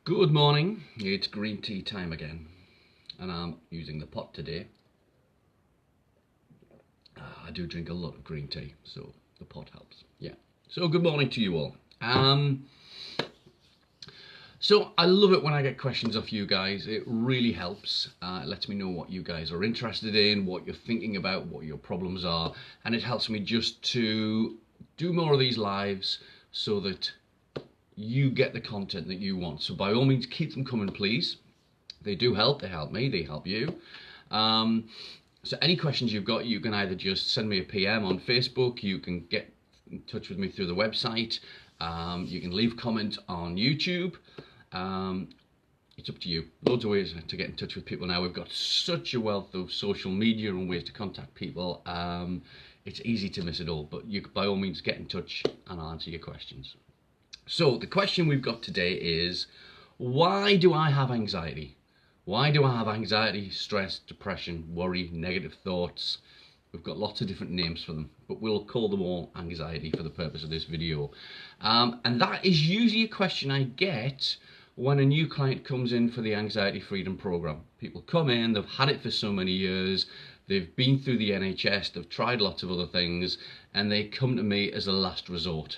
Good morning, it's green tea time again, and I'm using the pot today. I do drink a lot of green tea, so the pot helps. Yeah. So good morning to you all. So I love it when I get questions off you guys. It really helps. It lets me know what you guys are interested in, what you're thinking about, what your problems are, and it helps me just to do more of these lives so that you get the content that you want. So by all means, keep them coming, please. They do help. They help me. They help you. So any questions you've got, you can either just send me a PM on Facebook. You can get in touch with me through the website. You can leave a comment on YouTube. It's up to you. Loads of ways to get in touch with people now. We've got such a wealth of social media and ways to contact people. It's easy to miss it all, but you by all means get in touch and I'll answer your questions. So the question we've got today is, why do I have anxiety? Why do I have anxiety, stress, depression, worry, negative thoughts? We've got lots of different names for them, but we'll call them all anxiety for the purpose of this video. And that is usually a question I get when a new client comes in for the Anxiety Freedom Program. People come in, they've had it for so many years, they've been through the NHS, they've tried lots of other things, and they come to me as a last resort.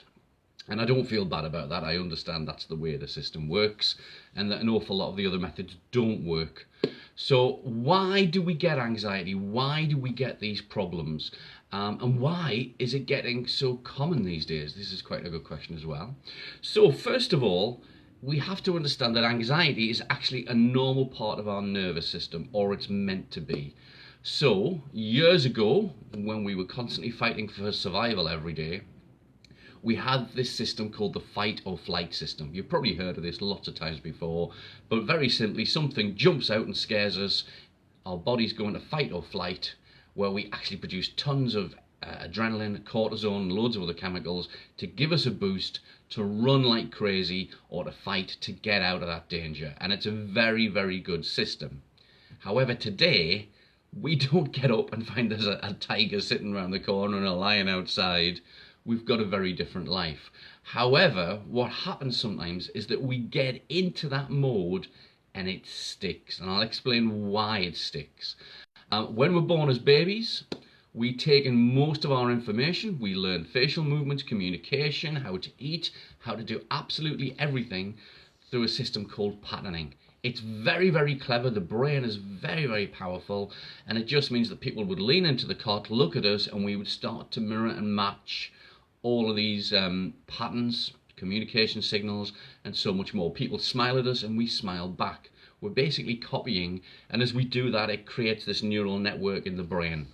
And I don't feel bad about that. I understand that's the way the system works and that an awful lot of the other methods don't work. So why do we get anxiety? Why do we get these problems? And why is it getting so common these days? This is quite a good question as well. So first of all, we have to understand that anxiety is actually a normal part of our nervous system, or it's meant to be. So years ago, when we were constantly fighting for survival every day, we had this system called the fight or flight system. You've probably heard of this lots of times before, but very simply, something jumps out and scares us. Our bodies go into fight or flight, where we actually produce tons of adrenaline, cortisone, loads of other chemicals to give us a boost to run like crazy or to fight to get out of that danger. And it's a very, very good system. However, today, we don't get up and find there's a tiger sitting around the corner and a lion outside. We've got a very different life. However, what happens sometimes is that we get into that mode and it sticks. And I'll explain why it sticks. When we're born as babies, we take in most of our information. We learn facial movements, communication, how to eat, how to do absolutely everything through a system called patterning. It's very, very clever. The brain is very, very powerful. And it just means that people would lean into the cot, look at us, and we would start to mirror and match all of these patterns, communication signals, and so much more. People smile at us and we smile back. We're basically copying, and as we do that, it creates this neural network in the brain.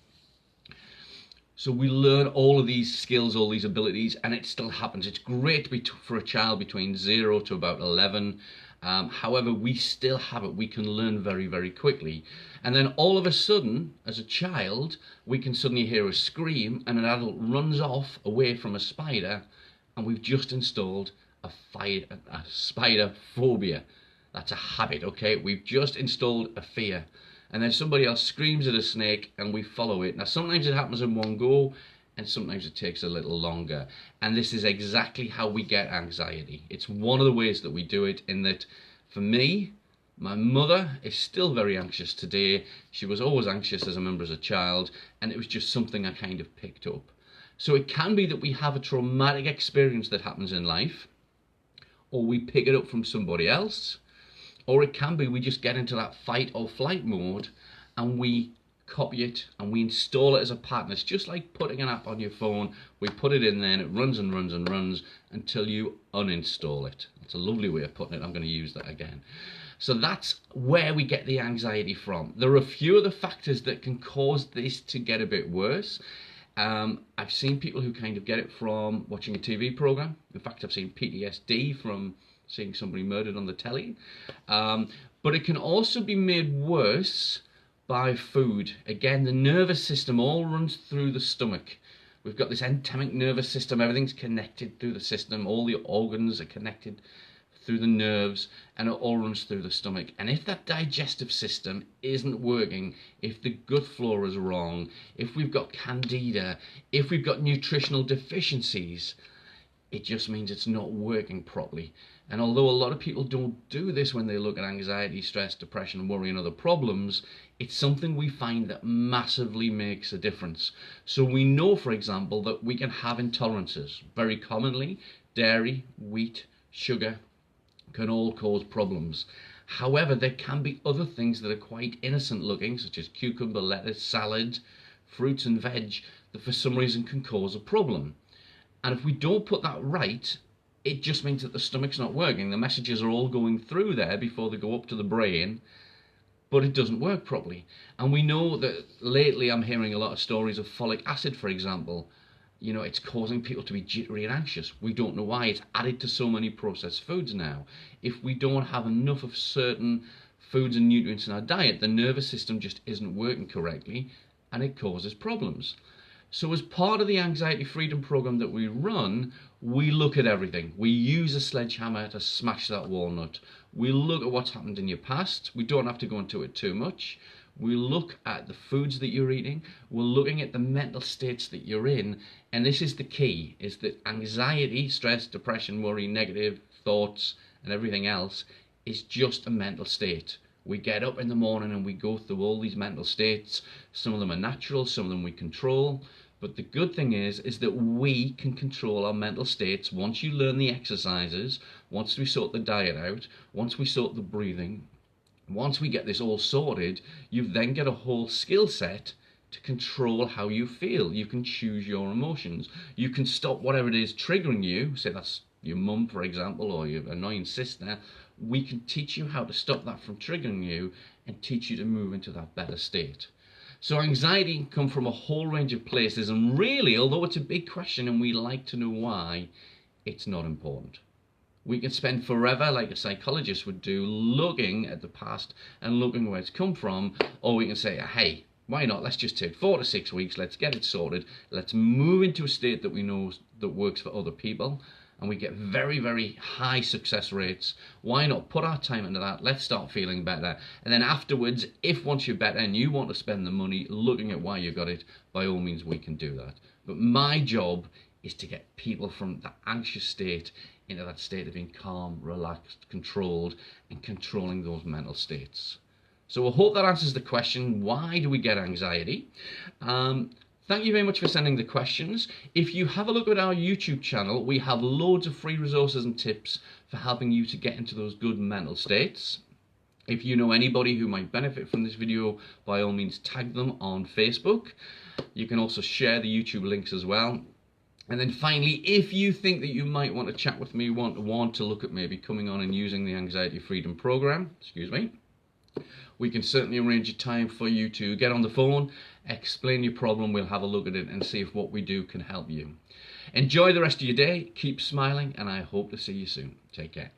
So we learn all of these skills, all these abilities, and it still happens. It's great for a child between 0 to about 11. However, we still have it. We can learn very, very quickly. And then all of a sudden, as a child, we can suddenly hear a scream and an adult runs off away from a spider, and we've just installed a spider phobia. That's a habit, okay? We've just installed a fear. And then somebody else screams at a snake and we follow it. Now, sometimes it happens in one go, and sometimes it takes a little longer. And this is exactly how we get anxiety. It's one of the ways that we do it, in that, for me, my mother is still very anxious today. She was always anxious as a child, and it was just something I kind of picked up. So it can be that we have a traumatic experience that happens in life, or we pick it up from somebody else, or it can be we just get into that fight or flight mode and we copy it and we install it as a pattern. It's just like putting an app on your phone. We put it in there and it runs and runs and runs until you uninstall it. It's a lovely way of putting it. I'm going to use that again. So that's where we get the anxiety from. There are a few other factors that can cause this to get a bit worse. I've seen people who kind of get it from watching a TV program. In fact, I've seen PTSD from seeing somebody murdered on the telly. But it can also be made worse by food. Again, the nervous system all runs through the stomach. We've got this endemic nervous system. Everything's connected through the system. All the organs are connected through the nerves, and it all runs through the stomach. And if that digestive system isn't working, if the gut flora is wrong, if we've got candida, if we've got nutritional deficiencies, It just means it's not working properly. And although a lot of people don't do this when they look at anxiety, stress, depression, worry, and other problems, it's something we find that massively makes a difference. So we know, for example, that we can have intolerances. Very commonly, dairy, wheat, sugar can all cause problems. However, there can be other things that are quite innocent looking, such as cucumber, lettuce, salad, fruits and veg, that for some reason can cause a problem. And if we don't put that right, it just means that the stomach's not working. The messages are all going through there before they go up to the brain, but it doesn't work properly. And we know that lately I'm hearing a lot of stories of folic acid, for example. You know, it's causing people to be jittery and anxious. We don't know why. It's added to so many processed foods now. If we don't have enough of certain foods and nutrients in our diet, the nervous system just isn't working correctly, and it causes problems. So as part of the anxiety freedom program that we run, we look at everything. We use a sledgehammer to smash that walnut. We look at what's happened in your past. We don't have to go into it too much. We look at the foods that you're eating. We're looking at the mental states that you're in. And this is the key, is that anxiety, stress, depression, worry, negative thoughts, and everything else is just a mental state. We get up in the morning and we go through all these mental states. Some of them are natural, some of them we control. But the good thing is that we can control our mental states once you learn the exercises, once we sort the diet out, once we sort the breathing. Once we get this all sorted, you've then got a whole skill set to control how you feel. You can choose your emotions. You can stop whatever it is triggering you. Say that's your mum, for example, or your annoying sister. We can teach you how to stop that from triggering you and teach you to move into that better state. So anxiety can come from a whole range of places, and really, although it's a big question and we like to know why, it's not important. We can spend forever, like a psychologist would do, looking at the past and looking where it's come from, or we can say, hey, why not? Let's just take 4 to 6 weeks, let's get it sorted, let's move into a state that we know that works for other people, and we get very, very high success rates. Why not put our time into that? Let's start feeling better. And then afterwards, if once you're better and you want to spend the money looking at why you got it, by all means, we can do that. But my job is to get people from that anxious state into that state of being calm, relaxed, controlled, and controlling those mental states. So I hope that answers the question, why do we get anxiety? Thank you very much for sending the questions. If you have a look at our YouTube channel, we have loads of free resources and tips for helping you to get into those good mental states. If you know anybody who might benefit from this video, by all means tag them on Facebook. You can also share the YouTube links as well. And then finally, if you think that you might want to chat with me, want to look at maybe coming on and using the Anxiety Freedom Program, we can certainly arrange a time for you to get on the phone, explain your problem, we'll have a look at it and see if what we do can help you. Enjoy the rest of your day, keep smiling, and I hope to see you soon. Take care.